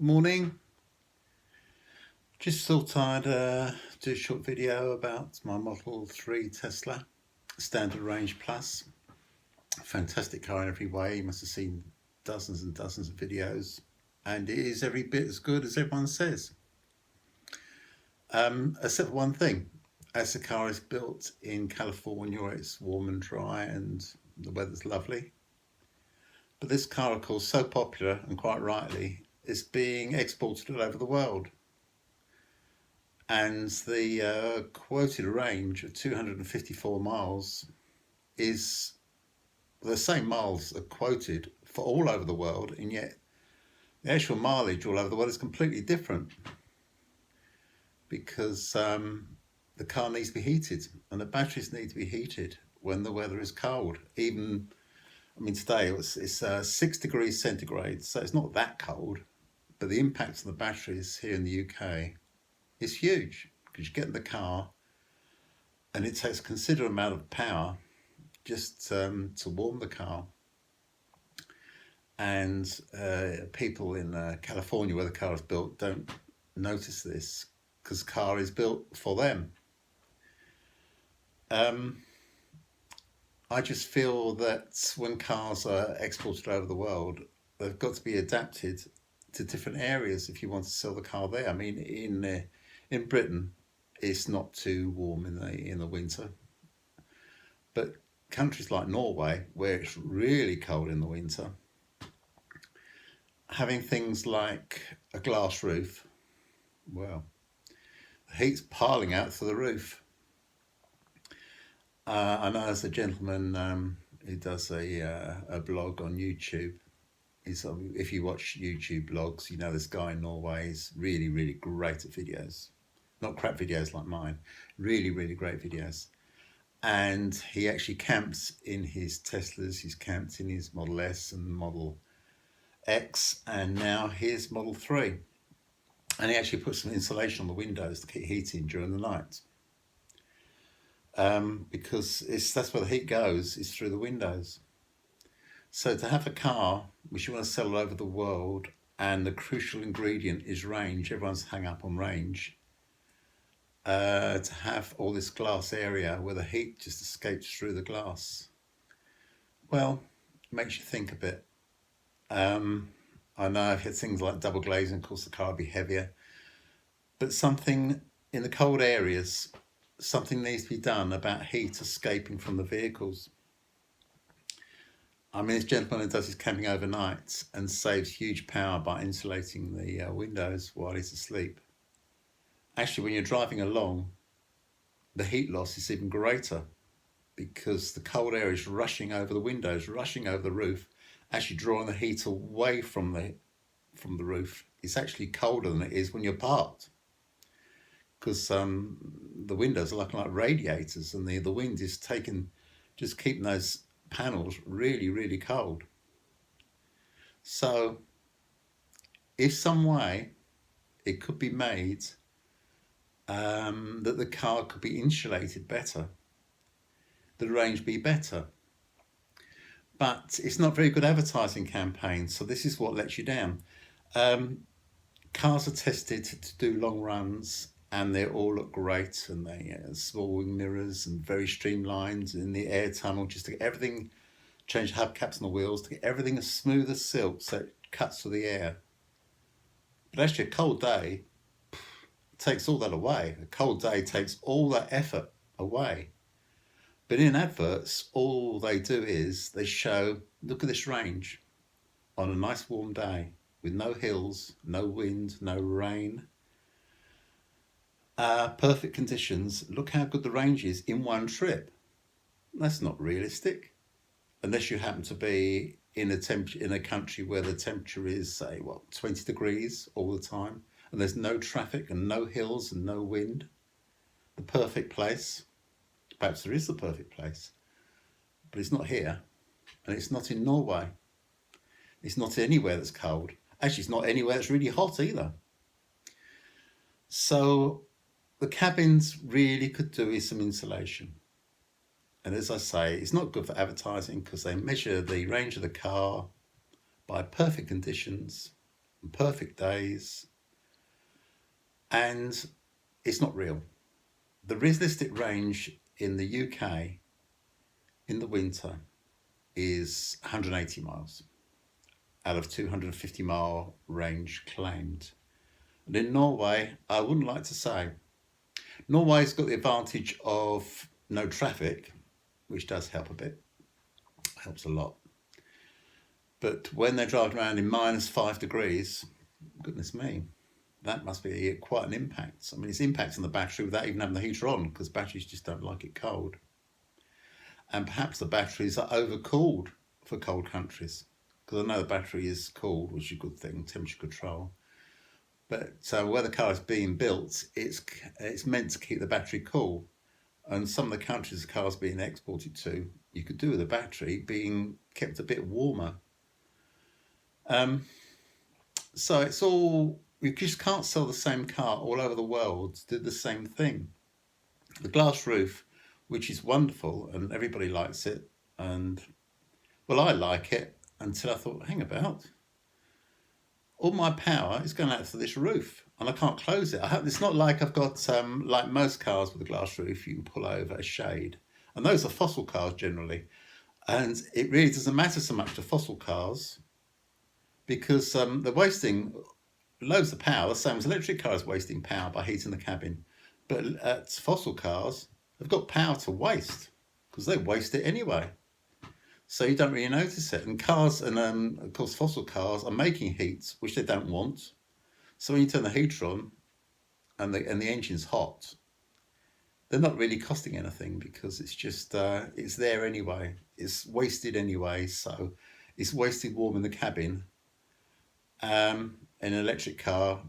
Morning. Just thought I'd do a short video about my Model 3 Tesla Standard Range Plus. Fantastic car in every way. You must have seen dozens and dozens of videos, and it is every bit as good as everyone says. Except for one thing. As the car is built in California, it's warm and dry and the weather's lovely. But this car, of course, so popular, and quite rightly, is being exported all over the world. And the quoted range of 254 miles is the same miles are quoted for all over the world, and yet the actual mileage all over the world is completely different because the car needs to be heated and the batteries need to be heated when the weather is cold. Today it's 6 degrees centigrade, so it's not that cold, but the impact on the batteries here in the UK is huge because you get in the car and it takes a considerable amount of power just to warm the car. And people in California, where the car is built, don't notice this because the car is built for them. I just feel that when cars are exported over the world, they've got to be adapted to different areas if you want to sell the car there. I mean, in Britain, it's not too warm in the winter, but countries like Norway, where it's really cold in the winter, having things like a glass roof, well, the heat's piling out through the roof. I know there's a gentleman who does a blog on YouTube. If you watch YouTube blogs, you know this guy in Norway is really, really great at videos. Not crap videos like mine, really, really great videos. And he actually camps in his Teslas, he's camped in his Model S and Model X, and now his Model 3. And he actually puts some insulation on the windows to keep heating during the night. Because that's where the heat goes, is through the windows. So to have a car which you want to sell all over the world, and the crucial ingredient is range, everyone's hung up on range, to have all this glass area where the heat just escapes through the glass, well, it makes you think a bit. I know I've had things like double glazing, of course the car will be heavier, but something in the cold areas, something needs to be done about heat escaping from the vehicles. I mean, this gentleman does his camping overnight and saves huge power by insulating the windows while he's asleep. Actually, when you're driving along, the heat loss is even greater because the cold air is rushing over the windows, rushing over the roof, actually drawing the heat away from the roof. It's actually colder than it is when you're parked, because the windows are like radiators, and the wind is just keeping those panels really, really cold. So if some way it could be made that the car could be insulated better, the range be better, but it's not very good advertising campaign, so this is what lets you down. Cars are tested to do long runs, and they all look great, and they small wing mirrors and very streamlined in the air tunnel, just to get everything, change hubcaps on the wheels to get everything as smooth as silk so it cuts through the air. But actually a cold day takes all that away. A cold day takes all that effort away. But in adverts, all they do is they show, look at this range on a nice warm day with no hills, no wind, no rain. Perfect conditions. Look how good the range is in one trip. That's not realistic, unless you happen to be in a country where the temperature is, say, 20 degrees all the time, and there's no traffic and no hills and no wind. The perfect place. Perhaps there is the perfect place, but it's not here, and it's not in Norway. It's not anywhere that's cold. Actually, it's not anywhere that's really hot either. So the cabins really could do with some insulation. And as I say, it's not good for advertising because they measure the range of the car by perfect conditions, perfect days, and it's not real. The realistic range in the UK in the winter is 180 miles out of 250-mile range claimed. And in Norway, I wouldn't like to say. Norway's got the advantage of no traffic, which does help a bit, helps a lot. But when they're driving around in -5 degrees, goodness me, that must be quite an impact. I mean, it's impacting the battery without even having the heater on, because batteries just don't like it cold. And perhaps the batteries are overcooled for cold countries, because I know the battery is cooled, which is a good thing, temperature control. But where the car is being built, it's meant to keep the battery cool. And some of the countries the car is being exported to, you could do with the battery being kept a bit warmer. So it's all, you just can't sell the same car all over the world to do the same thing. The glass roof, which is wonderful and everybody likes it, and well, I like it until I thought, hang about, all my power is going out to this roof and I can't close it. It's not like I've got, like most cars with a glass roof, you can pull over a shade. And those are fossil cars generally. And it really doesn't matter so much to fossil cars, because they're wasting loads of power, the same as electric cars wasting power by heating the cabin. But fossil cars have got power to waste, because they waste it anyway. So you don't really notice it. And cars, and of course fossil cars, are making heat, which they don't want. So when you turn the heater on and the engine's hot, they're not really costing anything, because it's just, it's there anyway. It's wasted anyway, so it's wasted warm in the cabin. In an electric car,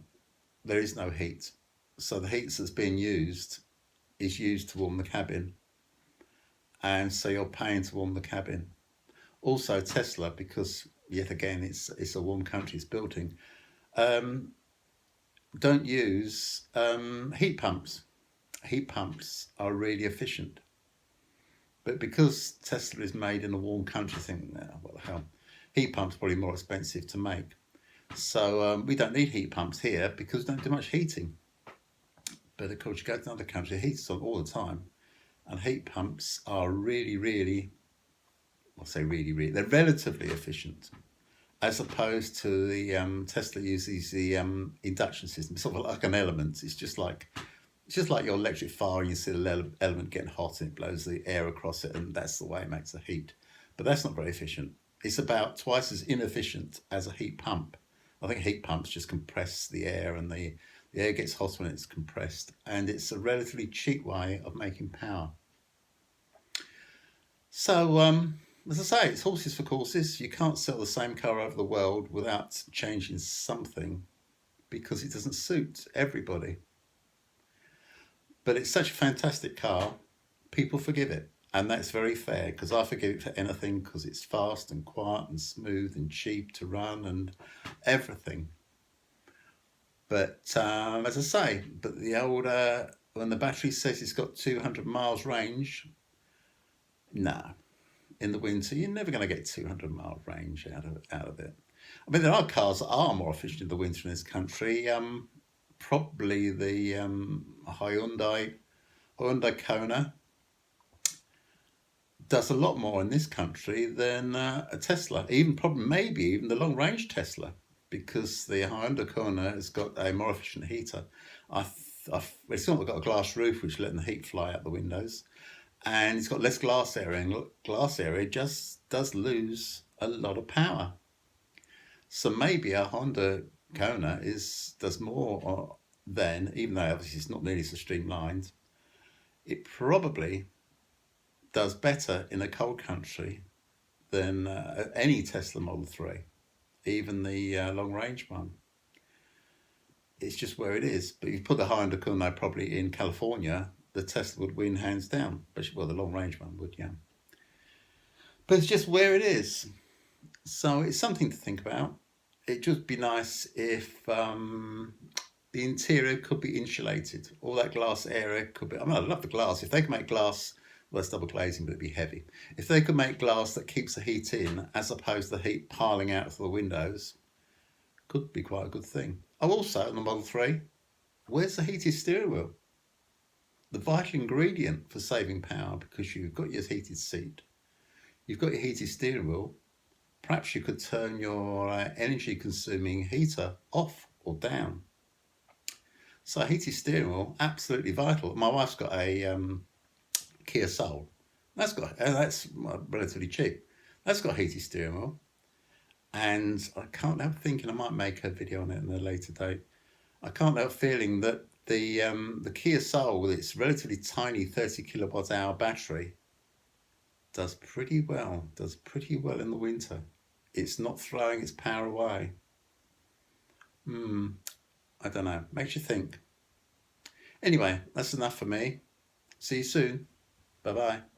there is no heat. So the heat that's being used is used to warm the cabin. And so you're paying to warm the cabin. Also Tesla, because yet again, it's a warm country it's built in, don't use heat pumps. Heat pumps are really efficient. But because Tesla is made in a warm country, think, oh, what the hell, heat pumps are probably more expensive to make. So we don't need heat pumps here because we don't do much heating. But of course, you go to another country, the heat's on all the time. And heat pumps are really, I'll say really, they're relatively efficient, as opposed to the Tesla uses the induction system, sort of like an element. It's just like your electric fire, and you see the element getting hot and it blows the air across it, and that's the way it makes the heat. But that's not very efficient. It's about twice as inefficient as a heat pump. I think heat pumps just compress the air, and the air gets hot when it's compressed, and it's a relatively cheap way of making power. So, as I say, it's horses for courses. You can't sell the same car over the world without changing something, because it doesn't suit everybody. But it's such a fantastic car, people forgive it. And that's very fair, because I forgive it for anything, because it's fast and quiet and smooth and cheap to run and everything. But as I say, but the old, when the battery says it's got 200 miles range, no. In the winter, you're never going to get 200-mile range out of it. I mean, there are cars that are more efficient in the winter in this country. Probably the Hyundai Kona does a lot more in this country than a Tesla, maybe even the long-range Tesla, because the Hyundai Kona has got a more efficient heater. It's not got a glass roof, which is letting the heat fly out the windows, and it's got less glass area, and glass area just does lose a lot of power. So maybe a Honda Kona does more than, even though obviously it's not nearly so streamlined, it probably does better in a cold country than any Tesla Model 3, even the long-range one. It's just where it is. But if you put the Hyundai Kona probably in California, the Tesla would win hands down. Well, the long-range one would, yeah. But it's just where it is. So it's something to think about. It'd just be nice if the interior could be insulated. All that glass area could be... I mean, I love the glass. If they could make glass... Well, it's double glazing, but it'd be heavy. If they could make glass that keeps the heat in, as opposed to the heat piling out through the windows, Could be quite a good thing. Oh, also on the Model 3, where's the heated steering wheel? The vital ingredient for saving power, because you've got your heated seat, you've got your heated steering wheel. Perhaps you could turn your energy consuming heater off or down. So a heated steering wheel, absolutely vital. My wife's got a Kia Soul. That's relatively cheap. That's got a heated steering wheel. And I can't help thinking I might make a video on it in a later date. I can't help feeling that the Kia Soul with its relatively tiny 30 kilowatt hour battery does pretty well in the winter. It's not throwing its power away. I don't know, makes you think. Anyway, that's enough for me. See you soon. Bye bye.